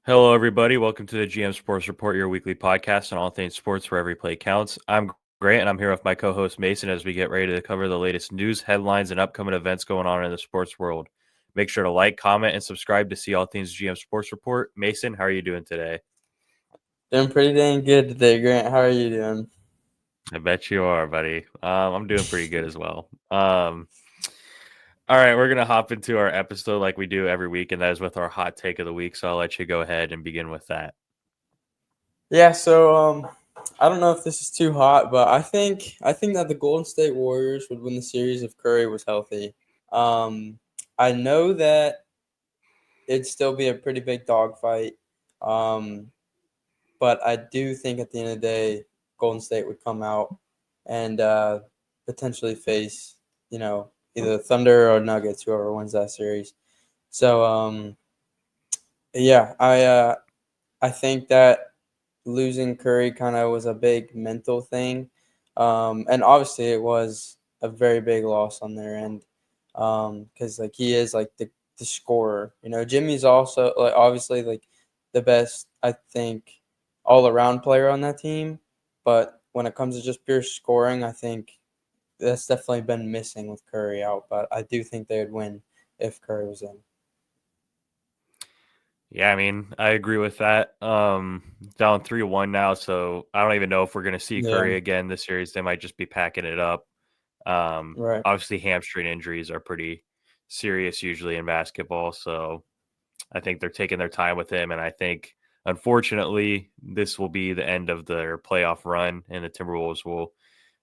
Hello, everybody. Welcome to the GM Sports Report, your weekly podcast on all things sports where every play counts. I'm Grant, and I'm here with my co host Mason as we get ready to cover the latest news, headlines, and upcoming events going on in the sports world. Make sure to like, comment, and subscribe to see all things GM Sports Report. Mason, how are you doing today? Doing pretty dang good today, Grant. How are you doing? I bet you are, buddy. I'm doing pretty good as well. All right, we're going to hop into our episode like we do every week, and that is with our hot take of the week. So I'll let you go ahead and begin with that. Yeah, I don't know if this is too hot, but I think that the Golden State Warriors would win the series if Curry was healthy. Um, I know that it'd still be a pretty big dogfight, um, but I do think at the end of the day, Golden State would come out and potentially face, either Thunder or Nuggets, whoever wins that series. So yeah, I think that losing Curry kind of was a big mental thing. And obviously it was a very big loss on their end. Because like he is like the scorer. Jimmy's also like obviously like the best, I think, all around player on that team. But when it comes to just pure scoring, I think that's definitely been missing with Curry out. But I do think they would win if Curry was in. Yeah, I mean, I agree with that. Down 3-1 now, so I don't even know if we're going to see Yeah. Curry again this series. They might just be packing it up. Right. Obviously, hamstring injuries are pretty serious usually in basketball, so I think they're taking their time with him. And I think, unfortunately, this will be the end of their playoff run, and the Timberwolves will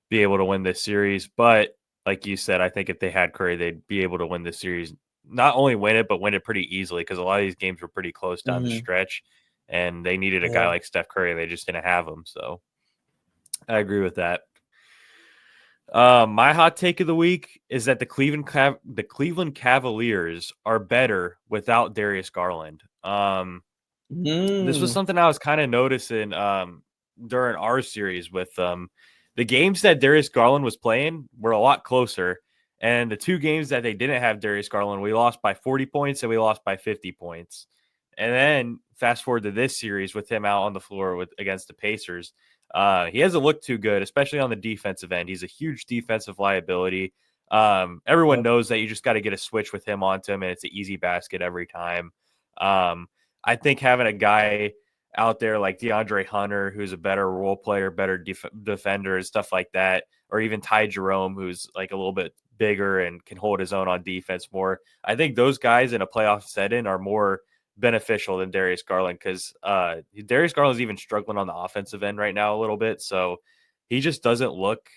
be able to win this series. But like you said, I think if they had Curry, they'd be able to win this series. Not only win it, but win it pretty easily because a lot of these games were pretty close down the Hmm. stretch, and they needed a guy Yeah. like Steph Curry. They just didn't have him. So I agree with that. My hot take of the week is that the Cleveland Cavaliers are better without Darius Garland. This was Mm. something I was kind of noticing during our series with the games that Darius Garland was playing were a lot closer. And the two games that they didn't have Darius Garland, we lost by 40 points and we lost by 50 points. And then fast forward to this series with him out on the floor against the Pacers. He hasn't looked too good, especially on the defensive end. He's a huge defensive liability. Everyone Yep. knows that you just got to get a switch with him onto him, and it's an easy basket every time. Um, I think having a guy out there like DeAndre Hunter, who's a better role player, better defender, and stuff like that, or even Ty Jerome, who's like a little bit bigger and can hold his own on defense more. I think those guys in a playoff setting are more beneficial than Darius Garland because Darius Garland's even struggling on the offensive end right now a little bit. So he just doesn't look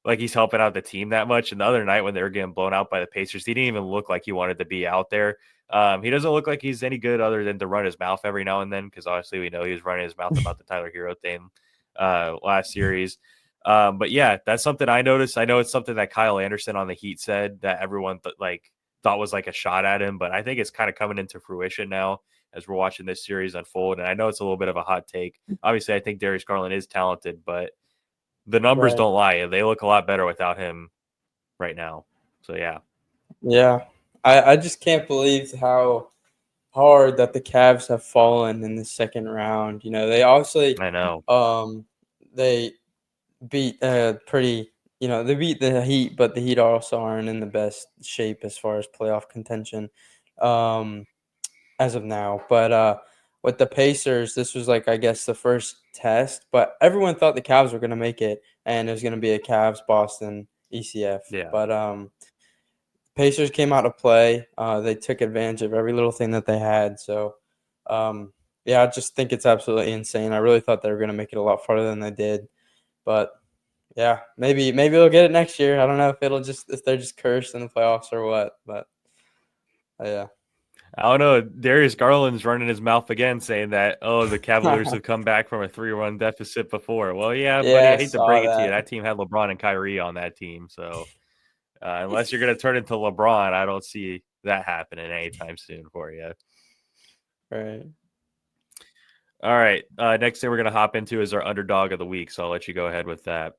like he's helping out the team that much. And the other night when they were getting blown out by the Pacers, he didn't even look like he wanted to be out there. He doesn't look like he's any good other than to run his mouth every now and then because obviously we know he was running his mouth about the Tyler Hero thing last series. But yeah, that's something I noticed. I know it's something that Kyle Anderson on the Heat said that everyone thought was like a shot at him, but I think it's kind of coming into fruition now as we're watching this series unfold. And I know it's a little bit of a hot take. Obviously, I think Darius Garland is talented, but the numbers Right. don't lie. They look a lot better without him right now. So yeah, Yeah. I just can't believe how hard that the Cavs have fallen in the second round. They obviously I know. um they beat pretty they beat the Heat, but the Heat also aren't in the best shape as far as playoff contention um as of now. But with the Pacers, this was like I guess the first test, but everyone thought the Cavs were gonna make it and it was gonna be a Cavs Boston ECF. Yeah. But Pacers came out to play. They took advantage of every little thing that they had. So, yeah, I just think it's absolutely insane. I really thought they were going to make it a lot farther than they did. But yeah, maybe they'll get it next year. I don't know if they're just cursed in the playoffs or what. But yeah, I don't know. Darius Garland's running his mouth again, saying that the Cavaliers have come back from a 3-1 deficit before. Well, yeah, buddy, yeah, I I hate to saw break it to you, that. that team had LeBron and Kyrie on that team. So unless you're going to turn into LeBron, I don't see that happening anytime soon for you. Right. All right. Next thing we're going to hop into is our underdog of the week. So I'll let you go ahead with that.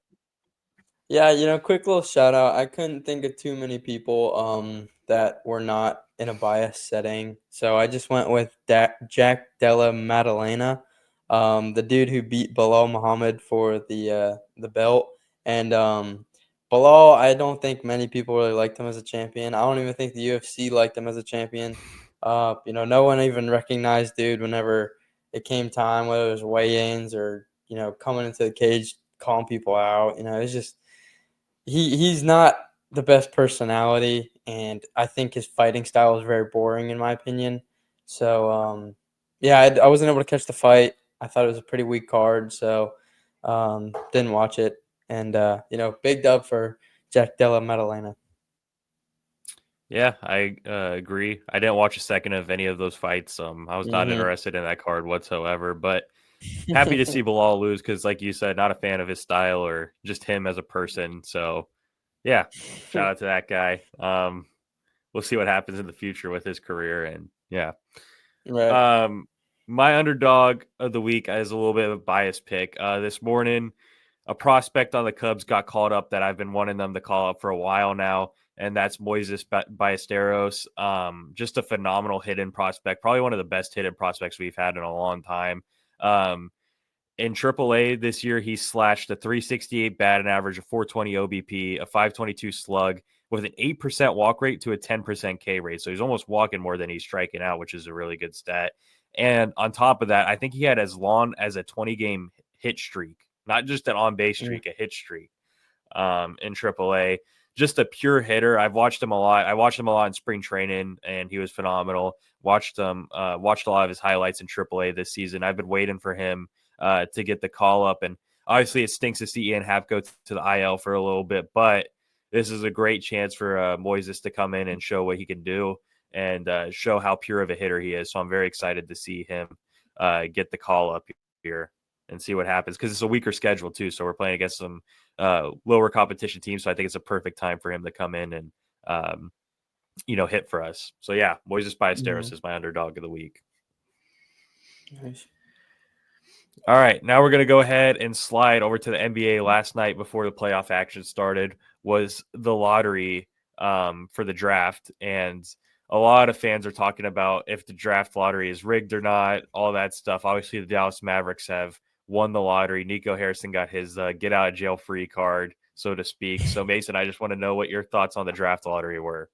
Yeah, quick little shout out. I couldn't think of too many people that were not in a biased setting. So I just went with Jack Della Maddalena, the dude who beat Bilal Muhammad for the belt. And Bilal, I don't think many people really liked him as a champion. I don't even think the UFC liked him as a champion. No one even recognized dude whenever it came time, whether it was weigh-ins or coming into the cage, calling people out. It's just he's not the best personality, and I think his fighting style is very boring in my opinion. So yeah, I wasn't able to catch the fight. I thought it was a pretty weak card, so didn't watch it. And big dub for Jack Della Maddalena. Yeah, I agree. I didn't watch a second of any of those fights. I was not Mm-hmm. interested in that card whatsoever, but happy to see Bilal lose because, like you said, not a fan of his style or just him as a person. So, yeah, shout out to that guy. We'll see what happens in the future with his career. And yeah, Right. um, my underdog of the week is a little bit of a biased pick. This morning, a prospect on the Cubs got called up that I've been wanting them to call up for a while now, and that's Moises Ballesteros. Just a phenomenal hidden prospect, probably one of the best hidden prospects we've had in a long time. In AAA this year, he slashed a 368 batting average, a 420 OBP, a 522 slug with an 8% walk rate to a 10% K rate. So he's almost walking more than he's striking out, which is a really good stat. And on top of that, I think he had as long as a 20-game hit streak, not just an on-base streak, a hit streak in AAA. Just a pure hitter. I've watched him a lot. I watched him a lot in spring training, and he was phenomenal. Watched a lot of his highlights in AAA this season. I've been waiting for him to get the call up, and obviously it stinks to see Ian Happ go to the IL for a little bit, but this is a great chance for Moises to come in and show what he can do and show how pure of a hitter he is. So I'm very excited to see him get the call up here and see what happens because it's a weaker schedule too. So we're playing against some lower competition teams. So I think it's a perfect time for him to come in and, hit for us. So yeah, Moises Ballesteros is my underdog of the week. Nice. All right, now we're going to go ahead and slide over to the NBA. Last night before the playoff action started was the lottery for the draft. And a lot of fans are talking about if the draft lottery is rigged or not, all that stuff. Obviously, the Dallas Mavericks have won the lottery. Nico Harrison got his get out of jail free card, so to speak. So, Mason, I just want to know what your thoughts on the draft lottery were.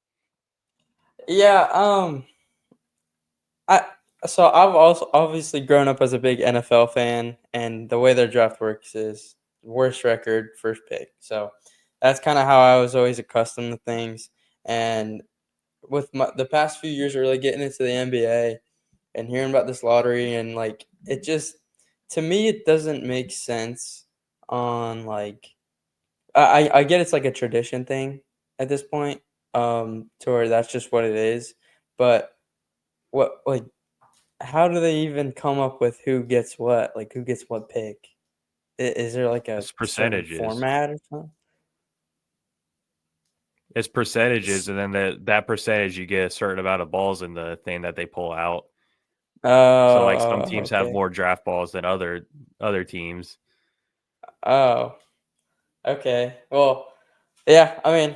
Yeah. I so I've also obviously grown up as a big NFL fan, and the way their draft works is worst record, first pick. So that's kind of how I was always accustomed to things. And with the past few years, really getting into the NBA and hearing about this lottery, and like it just to me, it doesn't make sense. On like, I get it's like a tradition thing at this point, to where that's just what it is. But what like how do they even come up with who gets what? Like, who gets what pick? Is there, like, a It's certain percentages. format or something? It's percentages, S and then that percentage you get a certain amount of balls in the thing that they pull out. So like some teams have Okay. more draft balls than other teams. Oh, okay. Well, yeah, I mean,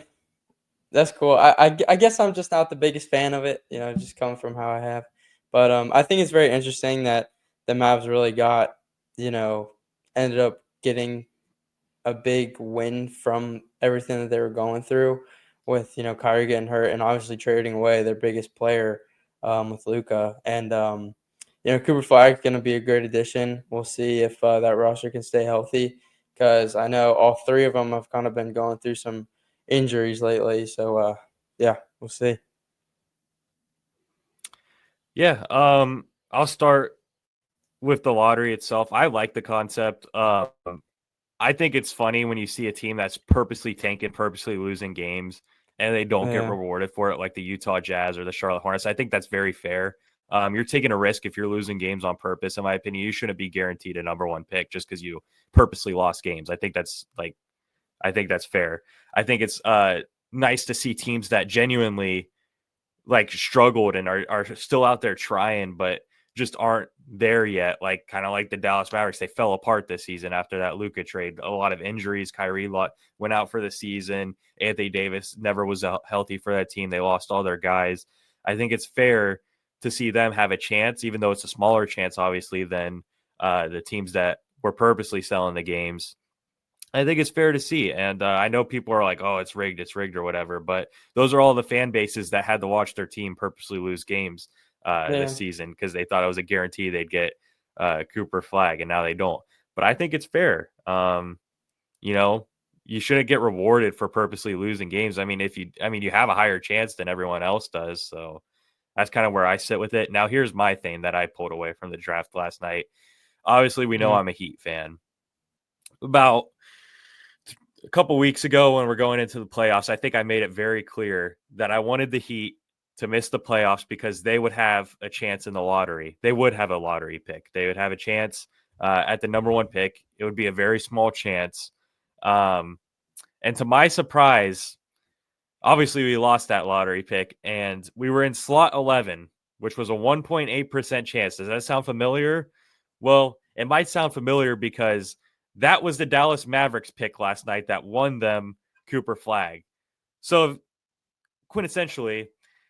that's cool. I guess I'm just not the biggest fan of it, just coming from how I have. But, I think it's very interesting that the Mavs really you know, ended up getting a big win from everything that they were going through with, Kyrie getting hurt and obviously trading away their biggest player, with Luka. And, Cooper Flag is going to be a great addition. We'll see if that roster can stay healthy because I know all three of them have kind of been going through some injuries lately. So, yeah, we'll see. Yeah, I'll start with the lottery itself. I like the concept. I think it's funny when you see a team that's purposely tanking, purposely losing games, and they don't get Yeah. rewarded for it, like the Utah Jazz or the Charlotte Hornets. I think that's very fair. You're taking a risk if you're losing games on purpose. In my opinion, you shouldn't be guaranteed a number one pick just because you purposely lost games. I think that's fair. I think it's nice to see teams that genuinely like struggled and are still out there trying, but just aren't there yet. Like kind of like the Dallas Mavericks, they fell apart this season after that Luka trade. A lot of injuries. Kyrie went out for the season. Anthony Davis never was healthy for that team. They lost all their guys. I think it's fair to see them have a chance, even though it's a smaller chance, obviously, than the teams that were purposely selling the games. I think it's fair to see. And I know people are like, oh, it's rigged or whatever. But those are all the fan bases that had to watch their team purposely lose games this Yeah. season because they thought it was a guarantee they'd get Cooper Flag, and now they don't. But I think it's fair. You know, you shouldn't get rewarded for purposely losing games. I mean, you have a higher chance than everyone else does. So that's kind of where I sit with it. Now, here's my thing that I pulled away from the draft last night. Obviously, we know Mhm. I'm a Heat fan. About a couple weeks ago when we're going into the playoffs, I think I made it very clear that I wanted the Heat to miss the playoffs because they would have a chance in the lottery. They would have a lottery pick. They would have a chance at the number one pick. It would be a very small chance. Um, and to my surprise, obviously we lost that lottery pick and we were in slot 11, which was a 1.8% chance. Does that sound familiar? Well, it might sound familiar because that was the Dallas Mavericks pick last night that won them Cooper Flag. So quintessentially,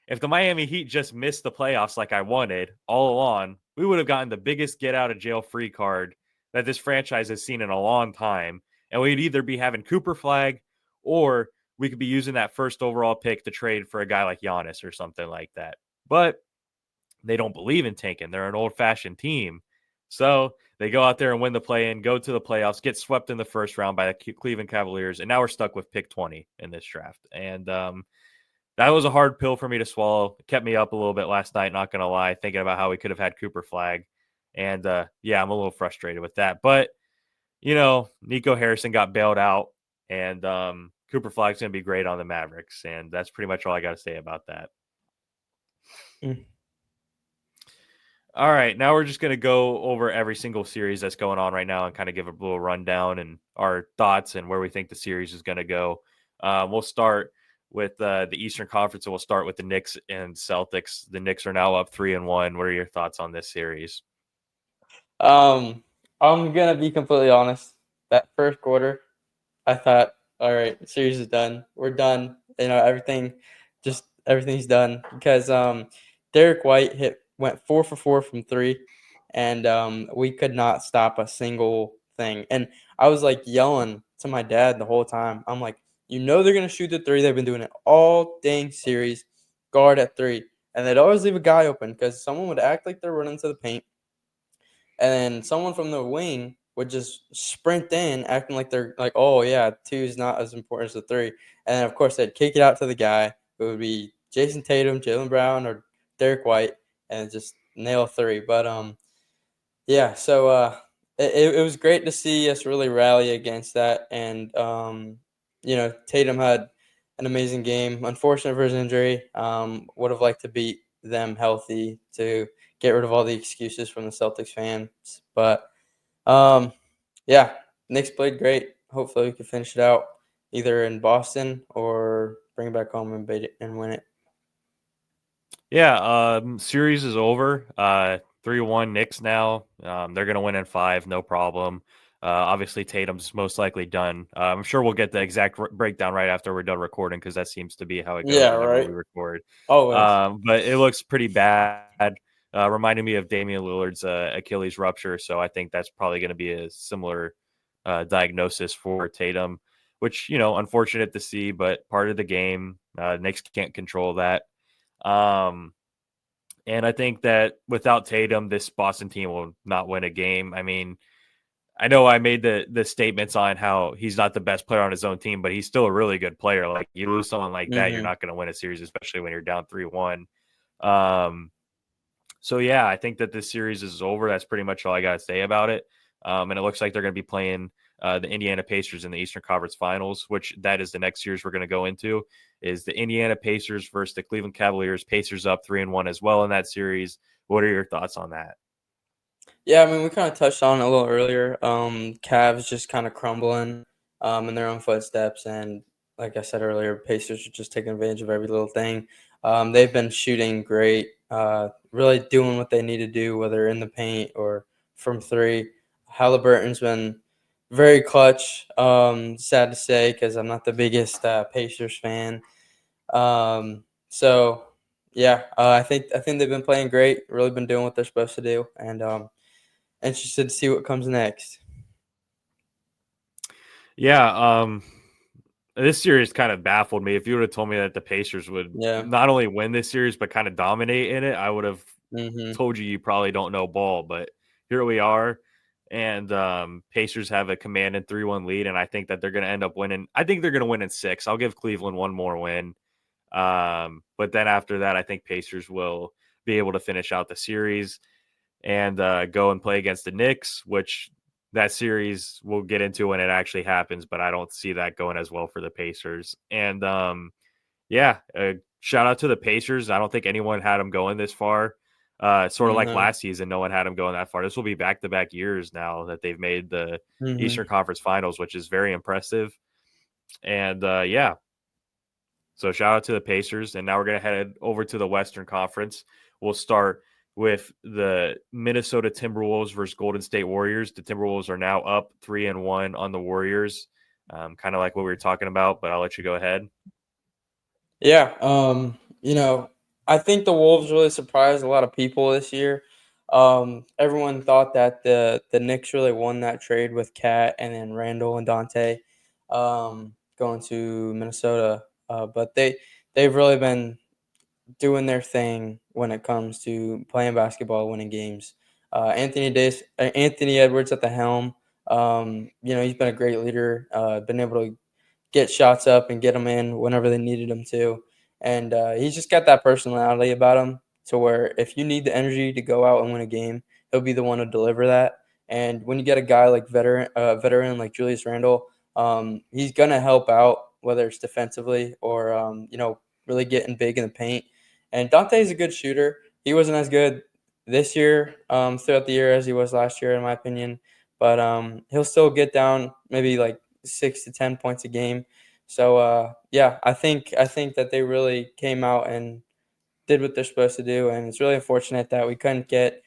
if the Miami Heat just missed the playoffs like I wanted all along, we would have gotten the biggest get out of jail free card that this franchise has seen in a long time. And we'd either be having Cooper Flag or we could be using that first overall pick to trade for a guy like Giannis or something like that. But they don't believe in tanking. They're an old fashioned team. So they go out there and win the play in, go to the playoffs, get swept in the first round by the Cleveland Cavaliers. And now we're stuck with pick 20 in this draft. And that was a hard pill for me to swallow. It kept me up a little bit last night, not going to lie, thinking about how we could have had Cooper Flag. And yeah, I'm a little frustrated with that. But, Nico Harrison got bailed out, and Cooper Flag's going to be great on the Mavericks. And that's pretty much all I got to say about that. Mm. All right, now we're just going to go over every single series that's going on right now and kind of give a little rundown and our thoughts and where we think the series is going to go. We'll start with the Eastern Conference, and we'll start with the Knicks and Celtics. The Knicks are now up 3-1. What are your thoughts on this series? I'm gonna be completely honest. That first quarter, I thought, all right, the series is done. We're done. Everything's done because Derek White went 4 for 4 from three, and we could not stop a single thing. And I was like yelling to my dad the whole time. I'm like, they're gonna shoot the three. They've been doing it all dang series. Guard at three, and they'd always leave a guy open because someone would act like they're running to the paint, and then someone from the wing would just sprint in, acting like they're like, oh yeah, two is not as important as the three. And then of course they'd kick it out to the guy who would be Jason Tatum, Jalen Brown, or Derek White, and just nail three. But yeah, so it was great to see us really rally against that. And Tatum had an amazing game. Unfortunate for his injury. Would have liked to beat them healthy to get rid of all the excuses from the Celtics fans. But yeah, Knicks played great. Hopefully we can finish it out either in Boston or bring it back home and beat it and win it. Yeah, series is over. 3-1 Knicks now. They're going to win in 5, no problem. Obviously, Tatum's most likely done. I'm sure we'll get the exact breakdown right after we're done recording because that seems to be how it goes Yeah, whenever we right. record. Always. But it looks pretty bad. Reminding me of Damian Lillard's Achilles rupture. So I think that's probably going to be a similar diagnosis for Tatum, which, unfortunate to see, but part of the game. Knicks can't control that. And I think that without Tatum, this Boston team will not win a game. I mean, I know I made the statements on how he's not the best player on his own team, but he's still a really good player. Like you lose someone like that, you're Mm-hmm. not going to win a series, especially when you're down 3-1. So yeah, I think that this series is over. That's pretty much all I got to say about it. And it looks like they're going to be playing the Indiana Pacers in the Eastern Conference Finals, which that is the next series we're going to go into. Is the Indiana Pacers versus the Cleveland Cavaliers. Pacers up 3-1 as well in that series. What are your thoughts on that? Yeah, I mean, we kind of touched on it a little earlier. Cavs just kind of crumbling in their own footsteps. And like I said earlier, Pacers are just taking advantage of every little thing. They've been shooting great. really doing what they need to do, whether in the paint or from three. Halliburton's been very clutch. Sad to say because I'm not the biggest Pacers fan. So yeah, I think they've been playing great. Really been doing what they're supposed to do, and interested to see what comes next. Yeah, this series kind of baffled me. If you would have told me that the Pacers would Yeah. not only win this series but kind of dominate in it, I would have Mhm. told you probably don't know ball. But here we are, and Pacers have a commanding 3-1 lead, and I think that they're going to end up winning. I think they're going to win in 6. I'll give Cleveland one more win, but then after that, I think Pacers will be able to finish out the series and go and play against the Knicks, which that series we'll get into when it actually happens, but I don't see that going as well for the Pacers. And yeah, shout out to the Pacers. I don't think anyone had them going this far. Sort of like Mhm. last season, no one had them going that far. This will be back-to-back years now that they've made the Mhm. Eastern Conference Finals, which is very impressive. And yeah, so shout out to the Pacers. And now we're going to head over to the Western Conference. We'll start with the Minnesota Timberwolves versus Golden State Warriors. The Timberwolves are now up 3-1 on the Warriors, kind of like what we were talking about, but I'll let you go ahead. Yeah. I think the Wolves really surprised a lot of people this year. Everyone thought that the Knicks really won that trade with Cat and then Randall and Dante going to Minnesota. But they've really been doing their thing when it comes to playing basketball, winning games. Anthony Edwards at the helm. He's been a great leader. Been able to get shots up and get them in whenever they needed him to. And he's just got that personality about him to where if you need the energy to go out and win a game, he'll be the one to deliver that. And when you get a guy like veteran like Julius Randle, he's gonna help out whether it's defensively or really getting big in the paint. And Dante's a good shooter. He wasn't as good this year throughout the year as he was last year, in my opinion. But he'll still get down maybe like 6 to 10 points a game. So yeah, I think that they really came out and did what they're supposed to do, and it's really unfortunate that we couldn't get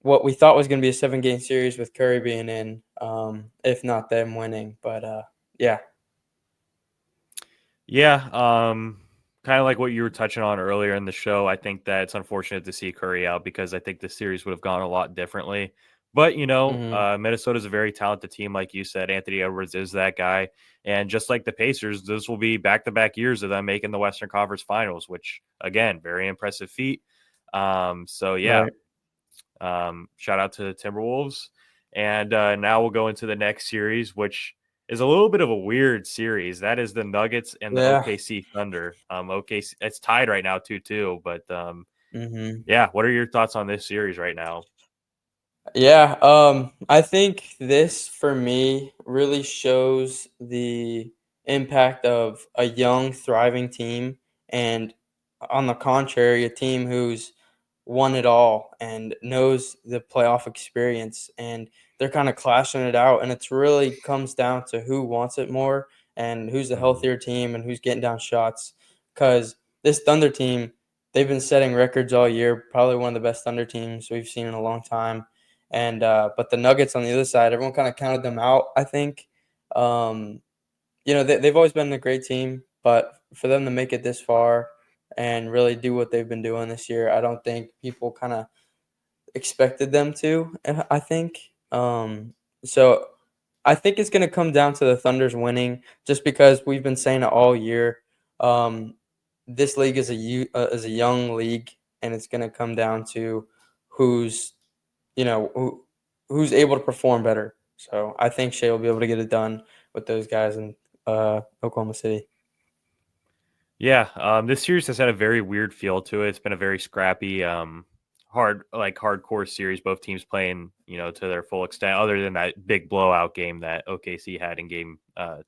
what we thought was going to be a 7 game series with Curry being in, if not them winning. But yeah. Yeah, kind of like what you were touching on earlier in the show. I think that it's unfortunate to see Curry out because I think the series would have gone a lot differently. But Hmm. Minnesota's a very talented team, like you said. Anthony Edwards is that guy, and just like the Pacers, this will be back-to-back years of them making the Western Conference Finals, which again, very impressive feat. So yeah, Right. shout out to the Timberwolves. And now we'll go into the next series, which is a little bit of a weird series. That is the Nuggets and the Yeah. OKC Thunder. OKC, it's tied right now 2-2. But Hmm. yeah, what are your thoughts on this series right now? Yeah, I think this for me really shows the impact of a young, thriving team, and on the contrary, a team who's won it all and knows the playoff experience, and they're kind of clashing it out, and it's really comes down to who wants it more and who's the Mhm. healthier team and who's getting down shots. Because this Thunder team, they've been setting records all year, probably one of the best Thunder teams we've seen in a long time. And but the Nuggets on the other side, everyone kind of counted them out. I think, um, they've always been a great team, but for them to make it this far and really do what they've been doing this year, I don't think people kind of expected them to. I think. So I think it's going to come down to the Thunder's winning, just because we've been saying it all year. Um, this league is a young league, and it's going to come down to who's you know, who's able to perform better. So I think Shea will be able to get it done with those guys in Oklahoma City. Yeah, this series has had a very weird feel to it. It's been a very scrappy, hardcore series. Both teams playing, to their full extent, other than that big blowout game that OKC had in game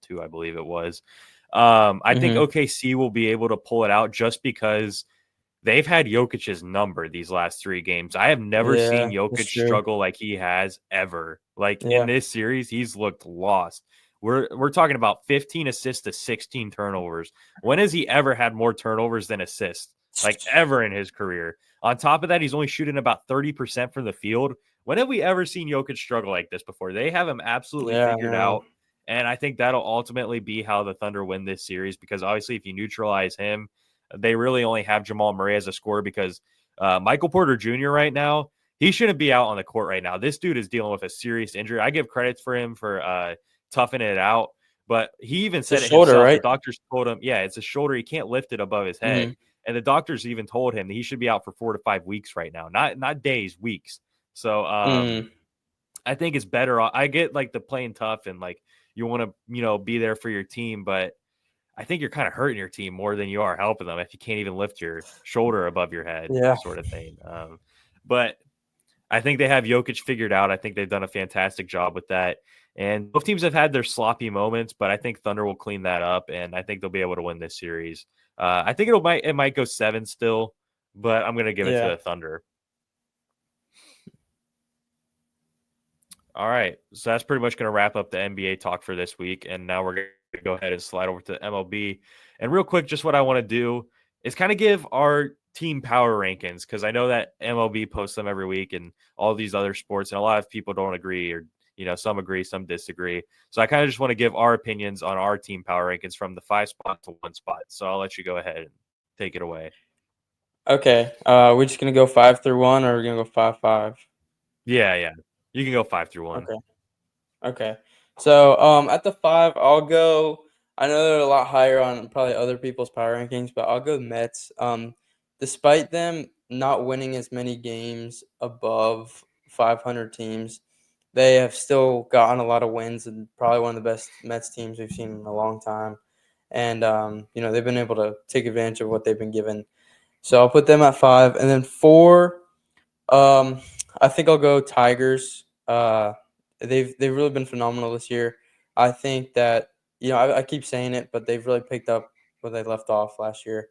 2, I believe it was. I think Hmm. OKC will be able to pull it out just because they've had Jokic's number these last 3 games. I have never seen Yeah, that's Jokic true. struggle like he has ever. Like in Yeah. this series, he's looked lost. We're talking about 15 assists to 16 turnovers. When has he ever had more turnovers than assists? like ever in his career. On top of that, he's only shooting about 30% from the field. When have we ever seen Jokic struggle like this before? They have him absolutely Yeah, I figured know. out. And I think that'll ultimately be how the Thunder win this series because obviously, if you neutralize him, they really only have Jamal Murray as a scorer because Michael Porter Jr. right now, he shouldn't be out on the court right now. This dude is dealing with a serious injury. I give credits for him for toughing it out, but he even It's a said it shoulder, himself. The right? doctors told him, yeah, it's a shoulder. He can't lift it above his head. Mm-hmm. And the doctors even told him that he should be out for 4 to 5 weeks right now, not days, weeks. So Mm-hmm. I think it's better. I get like the playing tough and like you want to, be there for your team, but I think you're kind of hurting your team more than you are helping them if you can't even lift your shoulder above your head, Yeah. sort of thing. But I think they have Jokic figured out. I think they've done a fantastic job with that. And both teams have had their sloppy moments, but I think Thunder will clean that up, and I think they'll be able to win this series. I think it might go 7 still, but I'm going to give it to Yeah. the Thunder. All right, so that's pretty much going to wrap up the NBA talk for this week, and now we're going to go ahead and slide over to MLB. And real quick, just what I want to do is kind of give our team power rankings because I know that MLB posts them every week, and all these other sports, and a lot of people don't agree, or some agree, some disagree. So I kind of just want to give our opinions on our team power rankings from the 5 spot to 1 spot. So I'll let you go ahead and take it away. Okay. We're just gonna go 5 through 1, or we're gonna go 5-5. Yeah, you can go 5 through 1. Okay. Okay. So at the 5, I'll go. I know they're a lot higher on probably other people's power rankings, but I'll go Mets. Despite them not winning as many games above 500 teams, they have still gotten a lot of wins and probably one of the best Mets teams we've seen in a long time. And they've been able to take advantage of what they've been given. So I'll put them at 5, and then 4. I think I'll go Tigers. They've really been phenomenal this year. I think that I keep saying it, but they've really picked up where they left off last year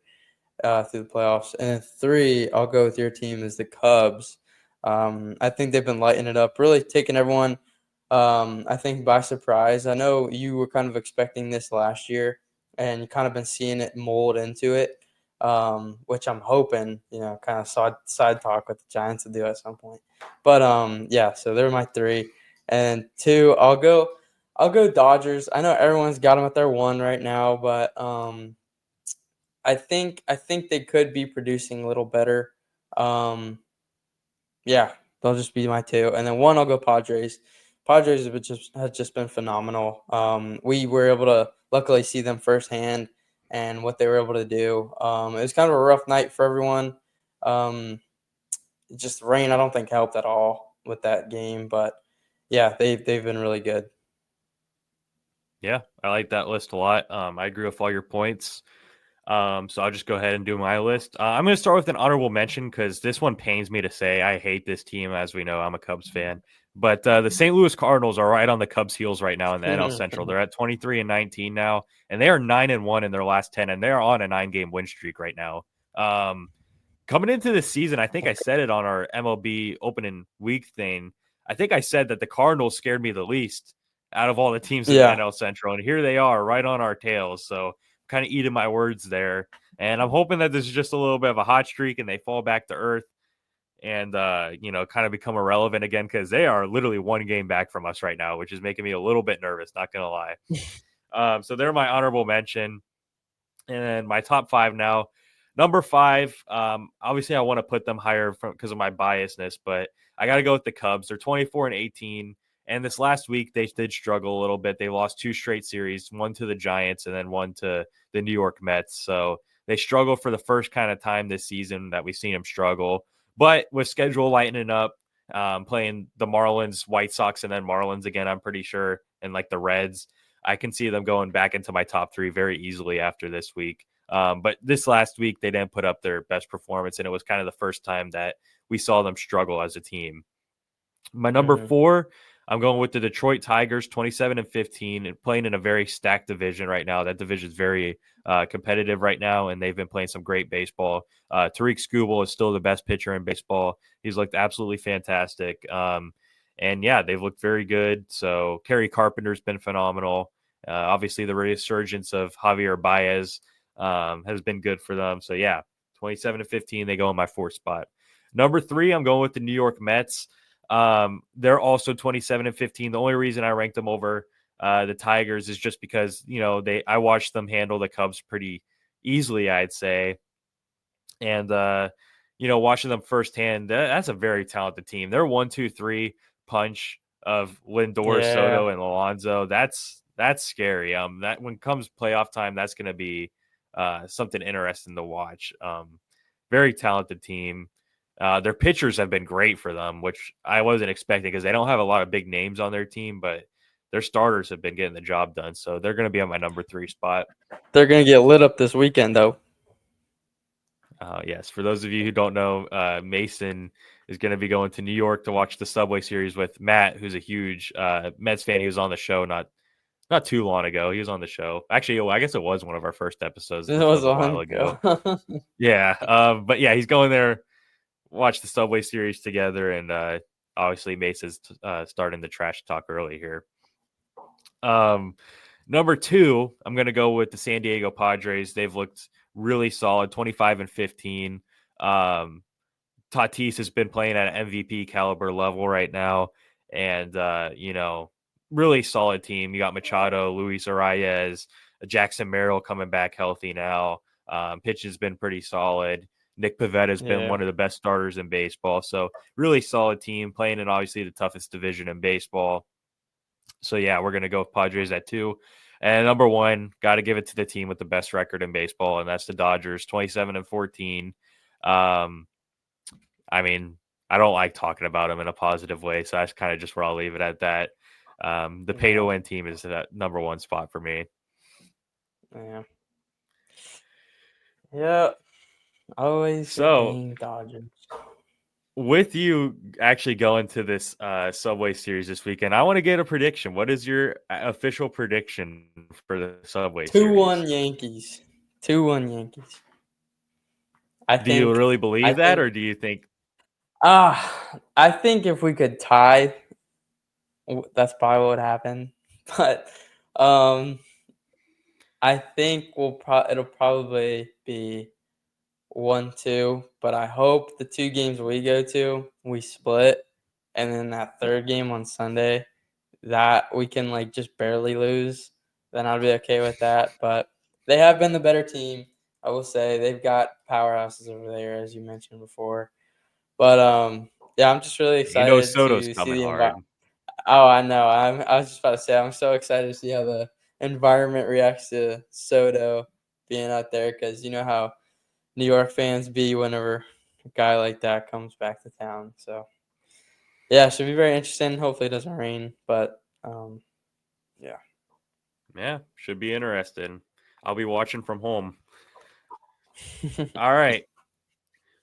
through the playoffs. And then 3, I'll go with your team is the Cubs. I think they've been lighting it up, really taking everyone. I think by surprise. I know you were kind of expecting this last year, and you kind of been seeing it mold into it. Which I'm hoping, kind of side talk with the Giants to do at some point. But yeah, so they're my 3. And 2, I'll go Dodgers. I know everyone's got them at their 1 right now, but I think they could be producing a little better. Um, yeah, they'll just be my 2. And then 1, I'll go Padres. Padres has just been phenomenal. We were able to luckily see them firsthand and what they were able to do. It was kind of a rough night for everyone. Just rain, I don't think helped at all with that game, but yeah, they've been really good. Yeah, I like that list a lot. I agree with all your points. So I'll just go ahead and do my list. I'm going to start with an honorable mention because this one pains me to say. I hate this team, as we know. I'm a Cubs fan, but the St. Louis Cardinals are right on the Cubs' heels right now in the NL Central. They're at 23-19 now, and they are 9-1 in their last 10, and they are on a 9-game win streak right now. Coming into this season, I think I said it on our MLB opening week thing. I think I said that the Cardinals scared me the least out of all the teams in the Yeah. NL Central, and here they are right on our tails. So kind of eating my words there. And I'm hoping that this is just a little bit of a hot streak and they fall back to earth and, kind of become irrelevant again because they are literally 1 game back from us right now, which is making me a little bit nervous, not going to lie. So they're my honorable mention. And then my top 5 now. Number 5, obviously I want to put them higher because of my biasness, but I got to go with the Cubs. They're 24-18. And this last week, they did struggle a little bit. They lost 2 straight series, one to the Giants and then one to the New York Mets. So they struggled for the first kind of time this season that we've seen them struggle. But with schedule lightening up, playing the Marlins, White Sox, and then Marlins again, I'm pretty sure, and like the Reds, I can see them going back into my top 3 very easily after this week. But this last week, they didn't put up their best performance, and it was kind of the first time that we saw them struggle as a team. My number Mm-hmm. 4, I'm going with the Detroit Tigers, 27-15, and playing in a very stacked division right now. That division is very competitive right now, and they've been playing some great baseball. Tariq Skubal is still the best pitcher in baseball. He's looked absolutely fantastic. And yeah, they've looked very good. So Kerry Carpenter's been phenomenal. Obviously, the resurgence of Javier Baez has been good for them. So yeah, 27-15. They go in my 4th spot. Number 3, I'm going with the New York Mets. They're also 27-15. The only reason I ranked them over the Tigers is just because, I watched them handle the Cubs pretty easily, I'd say. And, watching them firsthand, that's a very talented team. They're 1-2-3 punch of Lindor, Yeah. Soto, and Alonso. That's scary. That when comes playoff time, that's going to be something interesting to watch. Very talented team. Their pitchers have been great for them, which I wasn't expecting because they don't have a lot of big names on their team, but their starters have been getting the job done. So they're going to be on my number 3 spot. They're going to get lit up this weekend, though. Yes, for those of you who don't know, Mason is going to be going to New York to watch the Subway Series with Matt, who's a huge Mets fan. He was on the show not too long ago. He was on the show. Actually, I guess it was one of our first episodes. It This was was a on. while ago. Yeah, but yeah, he's going there, watch the Subway Series together, and obviously Mason's starting the trash talk early here. Number 2, I'm going to go with the San Diego Padres. They've looked really solid, 25-15. Tatis has been playing at an MVP caliber level right now, and really solid team. You got Machado, Luis Arias, Jackson Merrill coming back healthy now. Pitch has been pretty solid. Nick Pivetta has been one of the best starters in baseball. So really solid team, playing in obviously the toughest division in baseball. So yeah, we're gonna go with Padres at 2. And number 1, got to give it to the team with the best record in baseball, and that's the Dodgers, 27-14. I mean, I don't like talking about them in a positive way, so that's kind of just where I'll leave it at that. The pay to win team is that number 1 spot for me. Yeah. Yeah. Always the dang Dodgers. With you actually going to this Subway Series this weekend, I want to get a prediction. What is your official prediction for the Subway Series? 2-1 Yankees. 2-1 Yankees. Do you really believe that, or do you think? I think if we could tie, that's probably what would happen. But I think it'll probably be 1-2. But I hope the 2 games we go to, we split, and then that 3rd game on Sunday, that we can just barely lose. Then I'll be okay with that. But they have been the better team. I will say they've got powerhouses over there, as you mentioned before. But yeah, I'm just really excited Soto's to see coming the hard. environment. Oh, I know. I was just about to say I'm so excited to see how the environment reacts to Soto being out there, because you know how New York fans be whenever a guy like that comes back to town. So yeah, it should be very interesting. Hopefully it doesn't rain, but yeah. Yeah, should be interesting. I'll be watching from home. All right.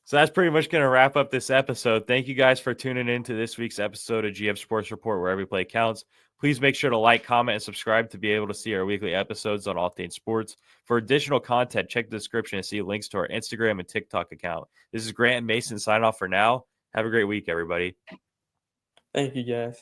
So that's pretty much going to wrap up this episode. Thank you guys for tuning in to this week's episode of GM Sports Report, where every play counts. Please make sure to like, comment, and subscribe to be able to see our weekly episodes on All Things Sports. For additional content, check the description and see links to our Instagram and TikTok account. This is Grant and Mason signing off for now. Have a great week, everybody. Thank you, guys.